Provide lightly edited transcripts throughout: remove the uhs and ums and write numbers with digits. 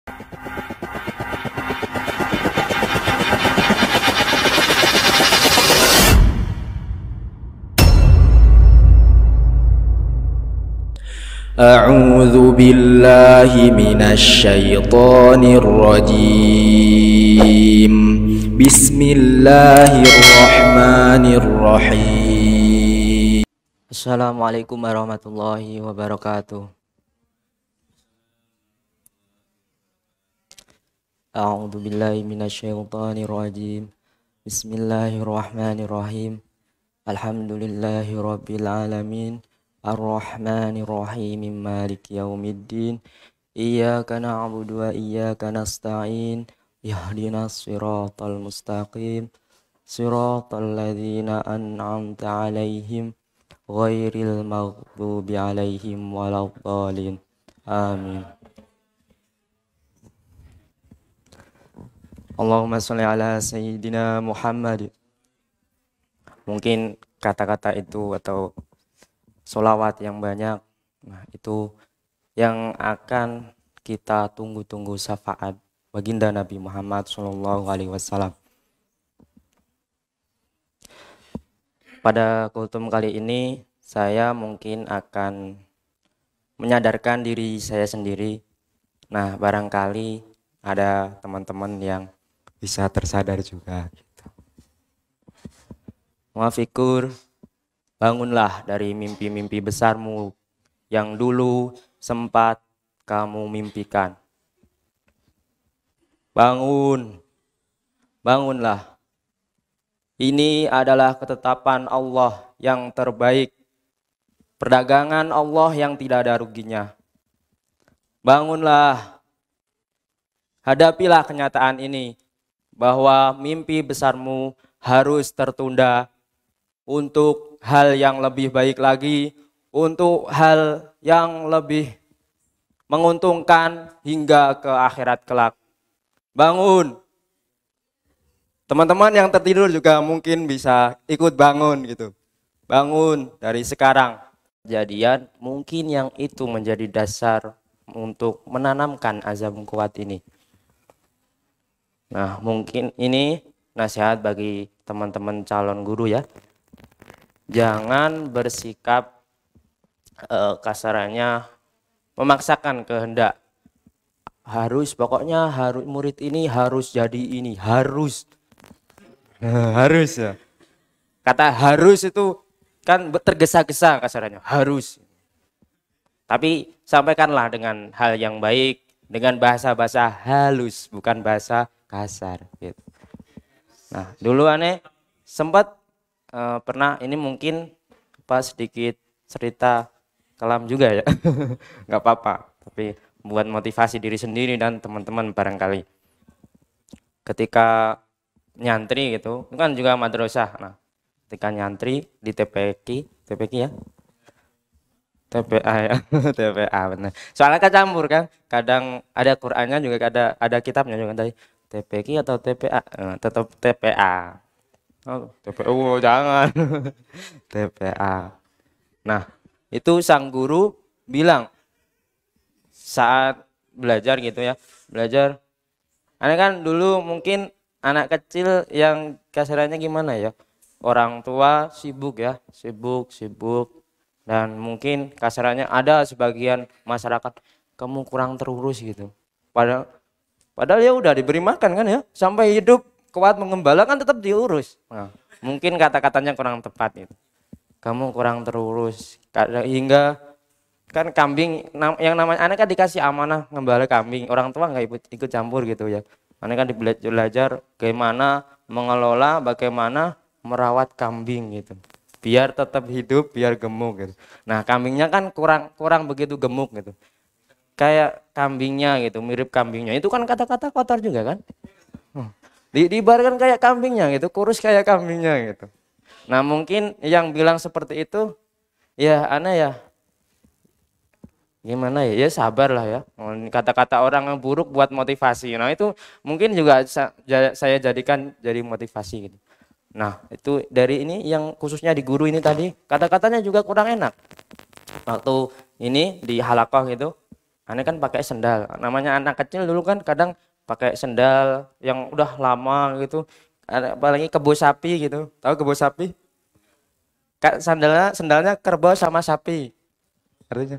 A'udzu billahi minasyaitonir rajim. Bismillahirrahmanirrahim. Assalamualaikum warahmatullahi wabarakatuh. A'udzu billahi minasyaitonir rajim. Bismillahirrahmanirrahim. Alhamdulillahirabbil alamin. Ar-Rahmanir-Rahim, Maliki Yaumiddin. Iyyaka na'budu wa iyyaka nasta'in. Ihdinas siratal mustaqim. Siratal ladzina an'amta 'alaihim ghairil maghdubi 'alaihim waladdallin. Amin. Allahumma shalli ala sayyidina Muhammad. Mungkin kata-kata itu atau sholawat yang banyak, nah itu yang akan kita tunggu-tunggu syafaat baginda Nabi Muhammad SAW. Pada kultum kali ini saya mungkin akan menyadarkan diri saya sendiri. Nah, barangkali ada teman-teman yang bisa tersadar juga gitu. Muafikur, bangunlah dari mimpi-mimpi besarmu yang dulu sempat kamu mimpikan. Bangunlah. Ini adalah ketetapan Allah yang terbaik. Perdagangan Allah yang tidak ada ruginya. Bangunlah. Hadapilah kenyataan ini bahwa mimpi besarmu harus tertunda untuk hal yang lebih baik lagi, untuk hal yang lebih menguntungkan hingga ke akhirat kelak. Bangun. Teman-teman yang tertidur juga mungkin bisa ikut bangun gitu. Bangun dari sekarang. Kejadian mungkin yang itu menjadi dasar untuk menanamkan azam kuat ini. Nah, mungkin ini nasihat bagi teman-teman calon guru ya. Jangan bersikap kasarannya memaksakan kehendak. Pokoknya murid ini harus jadi ini, harus ya. Kata harus itu kan tergesa-gesa kasarannya, harus. Tapi sampaikanlah dengan hal yang baik, dengan bahasa-bahasa halus, bukan bahasa kasar gitu. Nah, dulu aneh sempat pernah, ini mungkin sedikit cerita kelam juga ya. Nggak apa-apa, tapi buat motivasi diri sendiri dan teman-teman barangkali. Ketika nyantri gitu, itu kan juga madrasah. Nah, ketika nyantri di TPQ ya, TPA ya, TPA benar. Soalnya kan campur kan, kadang ada Qur'annya juga, ada kitabnya juga tadi. TPQ atau TPA, tetap TPA. Oh, TPU jangan. TPA. Nah, itu sang guru bilang saat belajar gitu ya. Belajar. Aneh kan dulu mungkin anak kecil yang kasarannya gimana ya? Orang tua sibuk ya, sibuk. Dan mungkin kasarannya ada sebagian masyarakat kamu kurang terurus gitu. Padahal ya udah diberi makan kan ya, sampai hidup kuat mengembala kan tetap diurus. Nah, mungkin kata-katanya kurang tepat itu. Kamu kurang terurus. Hingga kan kambing yang namanya anak kan dikasih amanah ngembala kambing. Orang tua nggak ikut campur gitu ya. Anak kan belajar bagaimana mengelola, bagaimana merawat kambing gitu. Biar tetap hidup, biar gemuk gitu. Nah, kambingnya kan kurang begitu gemuk gitu. Kayak kambingnya gitu, mirip kambingnya. Itu kan kata-kata kotor juga kan? Diibaratkan kayak kambingnya gitu, kurus kayak kambingnya gitu. Nah, mungkin yang bilang seperti itu ya aneh ya, gimana ya, ya sabar lah ya. Kata-kata orang yang buruk buat motivasi. Nah, itu mungkin juga saya jadikan jadi motivasi gitu. Nah, itu dari ini yang khususnya di guru ini tadi, kata-katanya juga kurang enak. Waktu ini di halakoh gitu, Aneh kan pakai sendal. Namanya anak kecil dulu kan kadang pakai sendal yang udah lama gitu. Apalagi kebo sapi gitu. Tahu kebo sapi? Sandalnya sendalnya kerbau sama sapi. Artinya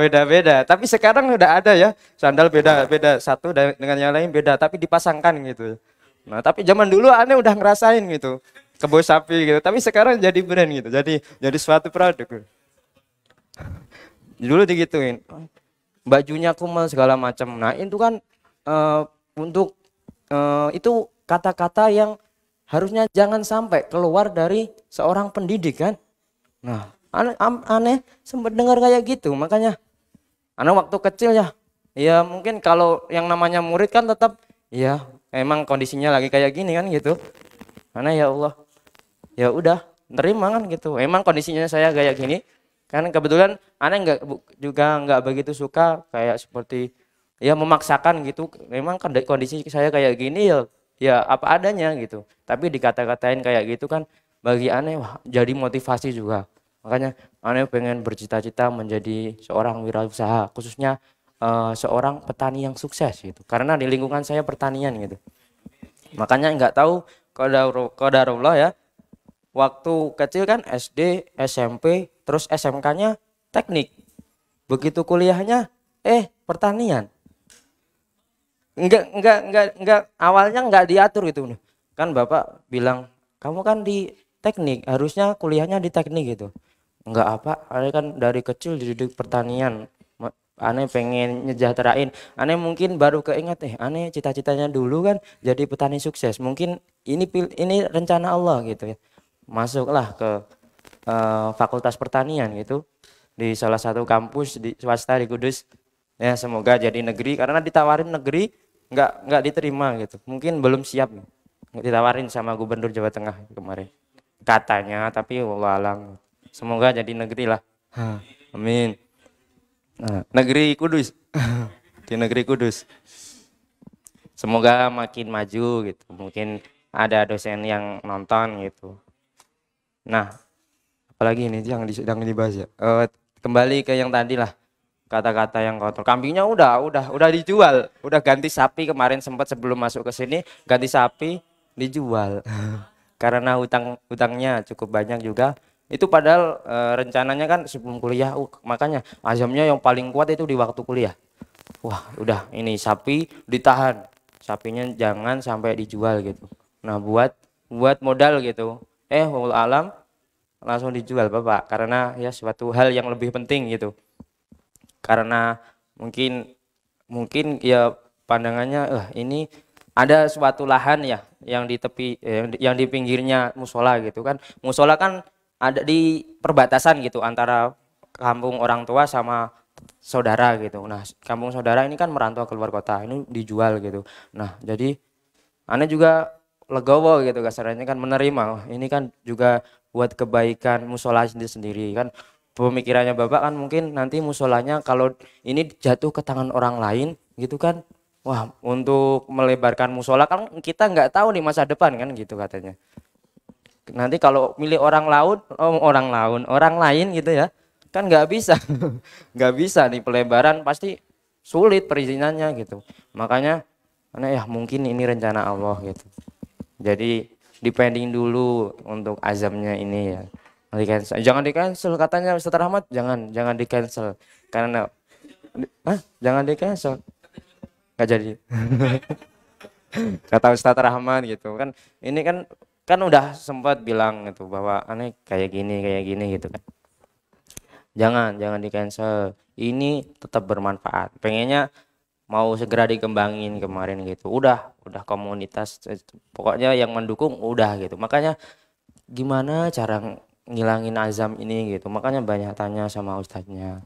beda-beda. Tapi sekarang udah ada ya sandal beda-beda satu dengan yang lain beda. Tapi dipasangkan gitu. Nah tapi zaman dulu aneh udah ngerasain gitu kebo sapi gitu. Tapi sekarang jadi brand gitu. Jadi suatu produk. Dulu digituin. Bajunya kumal segala macam. Nah itu kan eh, untuk itu kata-kata yang harusnya jangan sampai keluar dari seorang pendidik kan. Nah aneh sempat dengar kayak gitu, makanya aneh waktu kecil ya mungkin kalau yang namanya murid kan tetap ya emang kondisinya lagi kayak gini kan gitu. Karena ya Allah ya udah terima kan gitu. Emang kondisinya saya kayak gini. Kan kebetulan aneh juga nggak begitu suka kayak seperti ya memaksakan gitu. Memang kondisi saya kayak gini ya apa adanya gitu. Tapi dikata-katain kayak gitu kan bagi aneh wah jadi motivasi juga. Makanya aneh pengen bercita-cita menjadi seorang wirausaha khususnya seorang petani yang sukses gitu. Karena di lingkungan saya pertanian gitu. Makanya nggak tahu qadarullah ya. Waktu kecil kan SD, SMP, terus SMK-nya teknik. Begitu kuliahnya pertanian. Enggak awalnya enggak diatur gitu. Kan Bapak bilang, "Kamu kan di teknik, harusnya kuliahnya di teknik gitu." Enggak apa, aneh kan dari kecil dididik pertanian. Aneh pengen nyejahterain. Aneh mungkin baru keinget aneh cita-citanya dulu kan jadi petani sukses. Mungkin ini rencana Allah gitu ya. Masuklah ke Fakultas Pertanian gitu di salah satu kampus di swasta di Kudus. Ya semoga jadi negeri karena ditawarin negeri nggak diterima gitu. Mungkin belum siap nih. Ditawarin sama Gubernur Jawa Tengah kemarin. Katanya tapi wallah alam. Semoga jadi negeri lah. Amin. Nah, negeri Kudus. Di negeri Kudus. Semoga makin maju gitu. Mungkin ada dosen yang nonton gitu. Nah, apalagi ini yang dibahas ya. Kembali ke yang tadi lah. Kata-kata yang kotor. Kambingnya udah dijual. Udah ganti sapi kemarin sempat sebelum masuk ke sini ganti sapi dijual. Karena hutangnya cukup banyak juga. Itu padahal rencananya kan sebelum kuliah. Makanya azamnya yang paling kuat itu di waktu kuliah. Wah, udah ini sapi ditahan. Sapinya jangan sampai dijual gitu. Nah, buat modal gitu. Wallahu alam langsung dijual Bapak karena ya suatu hal yang lebih penting gitu. Karena mungkin ya pandangannya ini ada suatu lahan ya yang di tepi yang di pinggirnya musola gitu kan. Musola kan ada di perbatasan gitu antara kampung orang tua sama saudara gitu. Nah, kampung saudara ini kan merantau keluar kota, ini dijual gitu. Nah, jadi aneh juga legowo gitu kasarannya kan menerima. Ini kan juga buat kebaikan musola sendiri kan. Pemikirannya Bapak kan mungkin nanti musolanya kalau ini jatuh ke tangan orang lain gitu kan. Wah, untuk melebarkan musola kan kita nggak tahu nih masa depan kan gitu katanya. Nanti kalau milih orang lain gitu ya, kan nggak bisa, nggak bisa nih pelebaran pasti sulit perizinannya gitu. Makanya, karena ya mungkin ini rencana Allah gitu. Jadi depending dulu untuk azamnya ini ya. Di cancel. Jangan di cancel katanya Ustaz Rahmat, jangan di cancel. Karena jangan di cancel. Nggak jadi. Kata Ustaz Rahmat gitu kan. Ini kan udah sempat bilang gitu bahwa aneh kayak gini gitu kan. Jangan di cancel. Ini tetap bermanfaat. Pengennya mau segera dikembangin kemarin gitu. Udah komunitas pokoknya yang mendukung udah gitu. Makanya gimana cara ngilangin azam ini gitu. Makanya banyak tanya sama ustadznya.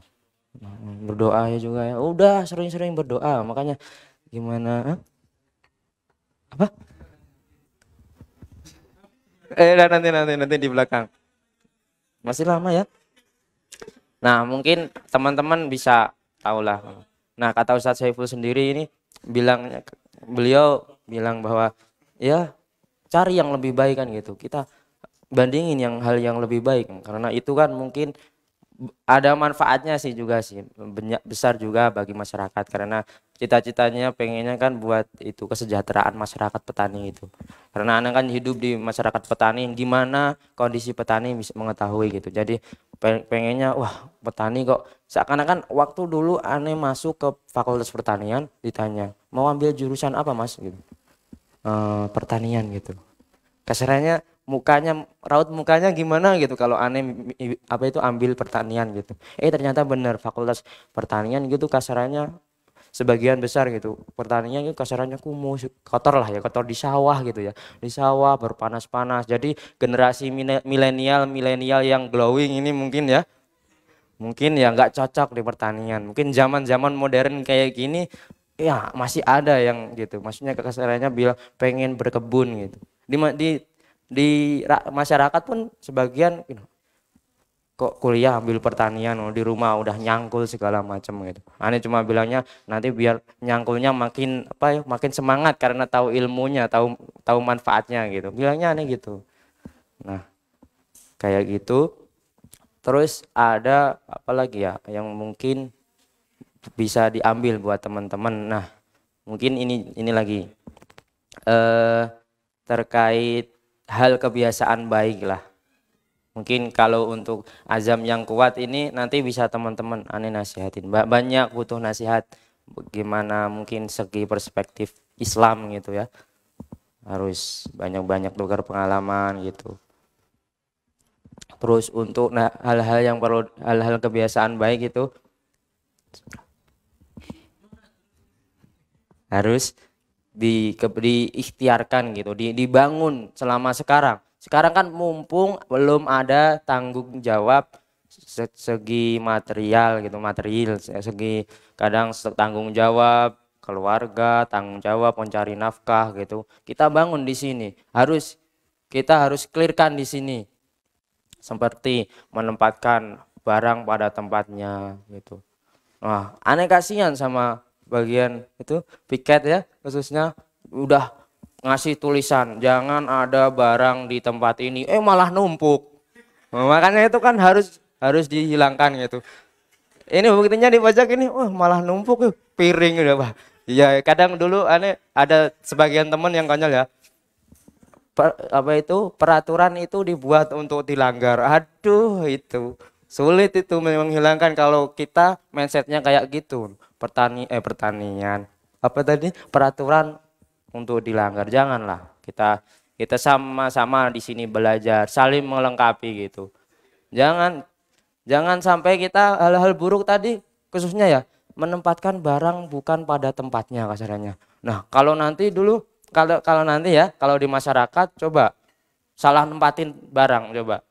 Berdoa ya juga ya. Udah sering-sering berdoa. Makanya gimana? Apa? Nanti di belakang. Masih lama ya. Nah, mungkin teman-teman bisa tahulah. Nah, kata Ustadz Saiful sendiri ini beliau bilang bahwa ya cari yang lebih baik kan gitu. Kita bandingin hal yang lebih baik karena itu kan mungkin ada manfaatnya sih juga sih, banyak besar juga bagi masyarakat karena cita-citanya pengennya kan buat itu kesejahteraan masyarakat petani itu. Karena anak kan hidup di masyarakat petani, gimana kondisi petani bisa mengetahui gitu. Jadi pengennya wah petani kok seakan-akan waktu dulu aneh masuk ke Fakultas Pertanian ditanya mau ambil jurusan apa mas gitu. Pertanian gitu. Kasarannya mukanya raut mukanya gimana gitu kalau aneh apa itu ambil pertanian gitu. Ternyata benar Fakultas Pertanian gitu kasarannya sebagian besar gitu pertanian itu kasarannya kumuh kotor lah ya, kotor di sawah gitu ya, di sawah berpanas-panas. Jadi generasi milenial yang glowing ini mungkin ya nggak cocok di pertanian. Mungkin zaman-zaman modern kayak gini ya masih ada yang gitu, maksudnya kasarannya bilang pengen berkebun gitu di masyarakat pun sebagian kok kuliah ambil pertanian di rumah udah nyangkul segala macam gitu. Aneh cuma bilangnya nanti biar nyangkulnya makin apa ya, makin semangat karena tahu ilmunya, tahu tahu manfaatnya gitu. Bilangnya aneh gitu. Nah, kayak gitu. Terus ada apa lagi ya yang mungkin bisa diambil buat teman-teman. Nah, mungkin ini lagi terkait hal kebiasaan baik lah. Mungkin kalau untuk azam yang kuat ini nanti bisa teman-teman aneh nasihatin. Banyak butuh nasihat bagaimana mungkin segi perspektif Islam gitu ya. Harus banyak-banyak tukar pengalaman gitu. Terus untuk hal-hal yang perlu, hal-hal kebiasaan baik itu harus diikhtiarkan gitu, dibangun selama sekarang. Sekarang kan mumpung belum ada tanggung jawab segi material gitu, material segi kadang tanggung jawab keluarga, tanggung jawab mencari nafkah gitu. Kita bangun di sini. Kita harus clearkan di sini. Seperti menempatkan barang pada tempatnya gitu. Nah, aneh kasihan sama bagian itu piket ya, khususnya udah ngasih tulisan jangan ada barang di tempat ini, malah numpuk. Nah, makanya itu kan harus dihilangkan gitu. Ini buktinya di pajak ini, malah numpuk piring udah Pak. Iya, kadang dulu aneh ada sebagian temen yang konyol ya. Apa itu peraturan itu dibuat untuk dilanggar. Aduh, itu sulit itu menghilangkan kalau kita mindsetnya kayak gitu. Pertanian apa tadi peraturan untuk dilanggar, janganlah. Kita sama-sama di sini belajar, saling melengkapi gitu. Jangan sampai kita hal-hal buruk tadi khususnya ya menempatkan barang bukan pada tempatnya kasarannya. Nah, kalau nanti dulu kalau nanti ya kalau di masyarakat coba salah nempatin barang coba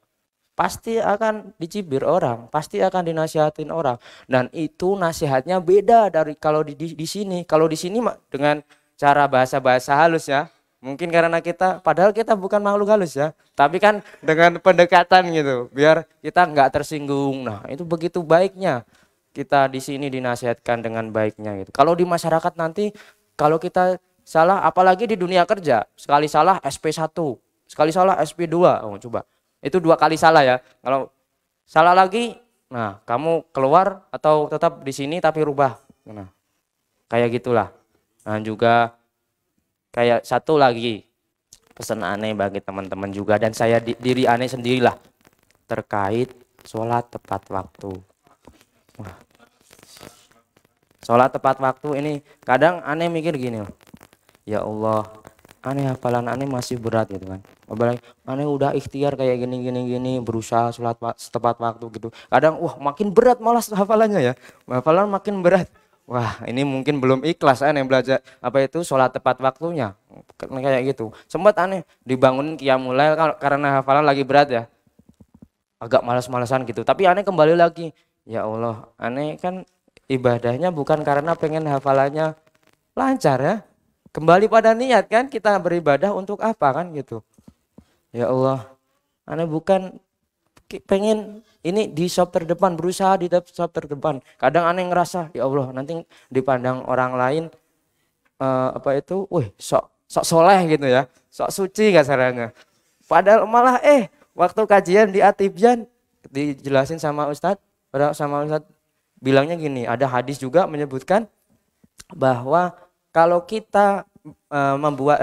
pasti akan dicibir orang, pasti akan dinasihatin orang, dan itu nasihatnya beda dari kalau di sini. Kalau di sini dengan cara bahasa halus ya, mungkin karena padahal kita bukan makhluk halus ya, tapi kan dengan pendekatan gitu biar kita nggak tersinggung. Nah, itu begitu baiknya kita di sini dinasihatkan dengan baiknya gitu. Kalau di masyarakat nanti kalau kita salah, apalagi di dunia kerja, sekali salah SP1, sekali salah SP2. Coba. Itu 2 kali salah ya. Kalau salah lagi, nah kamu keluar atau tetap di sini tapi rubah. Nah, kayak gitulah. Nah, juga kayak satu lagi pesan aneh bagi teman-teman juga dan saya diri aneh sendirilah terkait sholat tepat waktu. Wah. Sholat tepat waktu ini kadang aneh mikir gini loh. Ya Allah, aneh hafalan aneh masih berat gitu kan. Apalagi aneh udah ikhtiar kayak gini berusaha sholat tepat waktu gitu. Kadang makin berat malah hafalannya ya. Hafalan makin berat. Wah, ini mungkin belum ikhlas aneh belajar apa itu sholat tepat waktunya. Kayak gitu. Sempat aneh dibangunin qiyamul lail karena hafalan lagi berat ya. Agak malas-malasan gitu. Tapi aneh kembali lagi. Ya Allah, aneh kan ibadahnya bukan karena pengen hafalannya lancar ya. Kembali pada niat kan, kita beribadah untuk apa kan gitu. Ya Allah, aneh bukan pengen ini di sop terdepan, berusaha di sop terdepan. Kadang aneh ngerasa ya Allah nanti dipandang orang lain sok soleh gitu ya, sok suci kasarannya. Padahal malah waktu kajian di Atibjan dijelasin sama Ustadz, pada sama Ustaz bilangnya gini, ada hadis juga menyebutkan bahwa kalau kita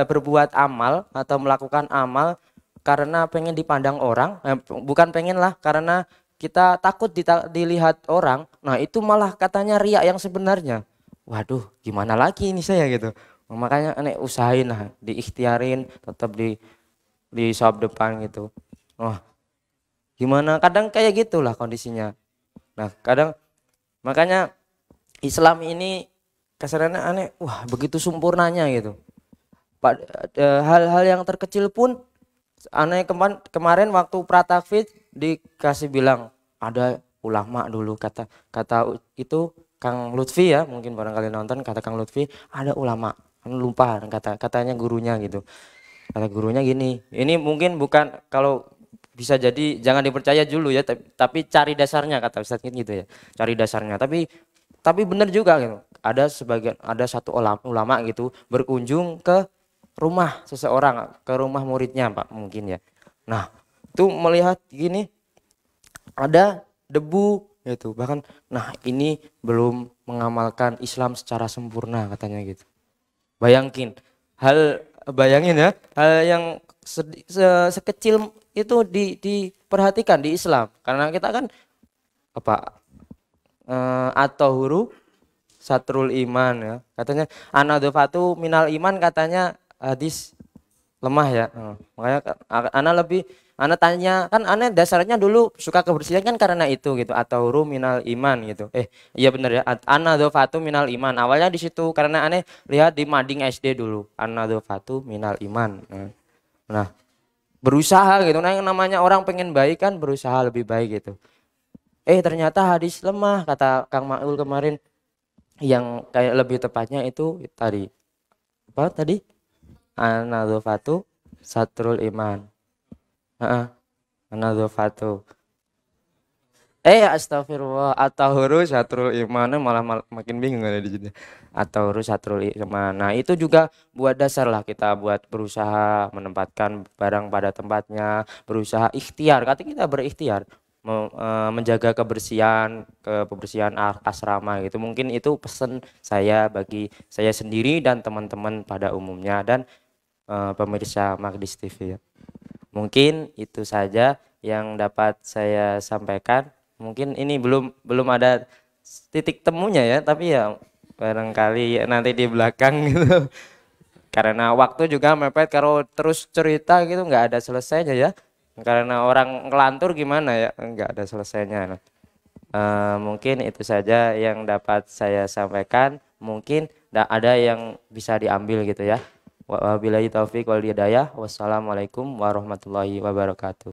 berbuat amal atau melakukan amal karena pengen dipandang orang, bukan pengen lah, karena kita takut dilihat orang, nah itu malah katanya riak yang sebenarnya. Waduh, gimana lagi ini saya gitu. Makanya aneh usahain lah, diikhtiarin, tetap di sop depan gitu. Wah, gimana? Kadang kayak gitulah kondisinya. Nah, kadang makanya Islam ini kasarannya aneh, wah begitu sempurnanya gitu. Hal-hal yang terkecil pun aneh kemarin waktu pratakfit dikasih bilang ada ulama dulu kata kata itu Kang Lutfi ya, mungkin barangkali nonton, kata Kang Lutfi ada ulama, lupa katanya gurunya gitu. Kata gurunya gini, ini mungkin bukan, kalau bisa jadi jangan dipercaya dulu ya, tapi cari dasarnya kata Ustadz gitu ya, cari dasarnya. Tapi benar juga gitu. Ada satu ulama gitu berkunjung ke rumah seseorang, ke rumah muridnya Pak mungkin ya. Nah, itu melihat gini ada debu gitu. Bahkan nah ini belum mengamalkan Islam secara sempurna katanya gitu. Bayangin bayangin ya, hal yang sekecil itu diperhatikan di Islam. Karena kita kan apa atau huru satrul iman ya. Katanya anadofatu minal iman, katanya hadis lemah ya. Makanya ana tanya kan, ana dasarnya dulu suka kebersihan kan karena itu gitu, atau huru minal iman gitu. Iya benar ya, anadofatu minal iman. Awalnya di situ karena aneh lihat di mading SD dulu, anadofatu minal iman. Nah, berusaha gitu. Nah, yang namanya orang pengen baik kan berusaha lebih baik gitu. Ternyata hadis lemah kata Kang Maul kemarin. Yang kayak lebih tepatnya itu tadi apa tadi, anadzofatu satrul iman. Anadzofatu astagfirullah, atahuru satrul iman, makin bingung ada di sini. Atahuru satrul iman. Nah, itu juga buat dasar lah kita buat berusaha menempatkan barang pada tempatnya, berusaha ikhtiar. Kata kita berikhtiar menjaga kebersihan asrama gitu. Mungkin itu pesan saya bagi saya sendiri dan teman-teman pada umumnya, dan pemirsa Magdis TV ya. Mungkin itu saja yang dapat saya sampaikan. Mungkin ini belum ada titik temunya ya, tapi ya barangkali nanti di belakang gitu. Karena waktu juga mepet, kalau terus cerita gitu nggak ada selesainya ya. Karena orang ngelantur gimana ya, nggak ada selesainya. Mungkin itu saja yang dapat saya sampaikan. Mungkin ada yang bisa diambil gitu ya. Wabillahi taufik wal hidayah. Wassalamualaikum warahmatullahi wabarakatuh.